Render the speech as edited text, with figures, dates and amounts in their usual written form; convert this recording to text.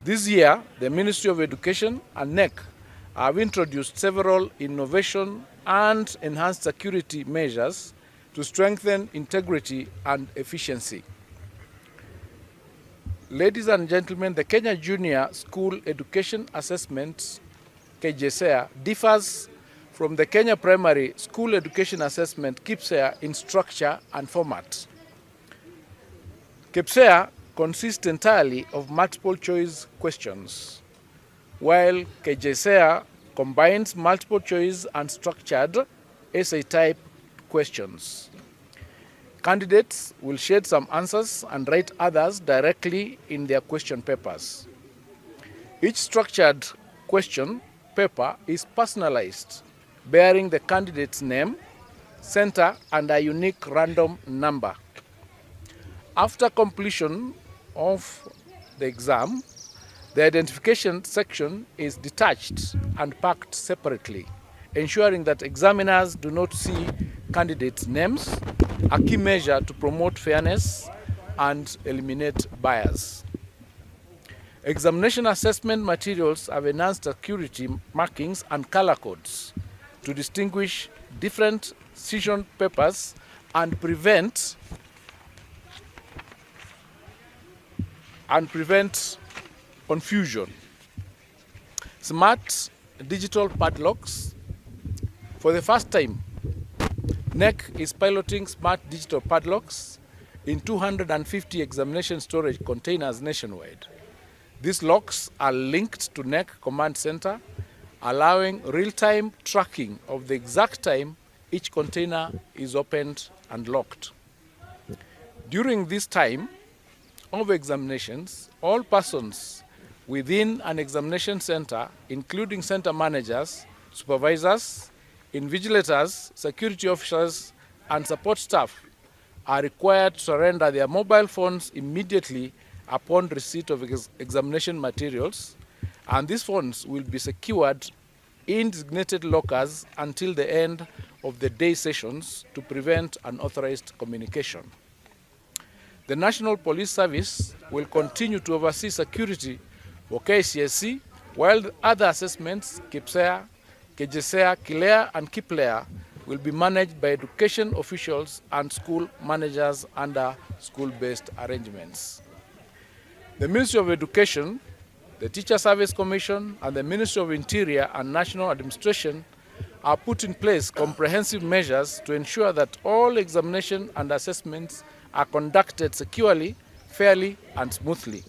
This year, the Ministry of Education and KNEC have introduced several innovation and enhanced security measures to strengthen integrity and efficiency. Ladies and gentlemen, the Kenya Junior School Education Assessment, KJSEA, differs from the Kenya Primary School Education Assessment, KPSEA, in structure and format. KPSEA consists entirely of multiple choice questions, while KJSEA combines multiple choice and structured essay-type questions. Candidates will shade some answers and write others directly in their question papers. Each structured question paper is personalized, bearing the candidate's name, center, and a unique random number. After completion of the exam, the identification section is detached and packed separately, ensuring that examiners do not see candidates' names, a key measure to promote fairness and eliminate bias. Examination assessment materials have enhanced security markings and color codes to distinguish different session papers and prevent confusion. Smart digital padlocks. For the first time, KNEC is piloting smart digital padlocks in 250 examination storage containers nationwide. These locks are linked to KNEC Command Center, allowing real-time tracking of the exact time each container is opened and locked. During this time of examinations, all persons within an examination center, including center managers, supervisors, invigilators, security officers, and support staff, are required to surrender their mobile phones immediately upon receipt of examination materials, and these phones will be secured in designated lockers until the end of the day sessions to prevent unauthorized communication. The National Police Service will continue to oversee security for KCSE, while the other assessments, KPSEA, KJSEA, KILEA, and KIPLEA, will be managed by education officials and school managers under school-based arrangements. The Ministry of Education, the Teacher Service Commission, and the Ministry of Interior and National Administration have put in place comprehensive measures to ensure that all examination and assessments are conducted securely, fairly, and smoothly.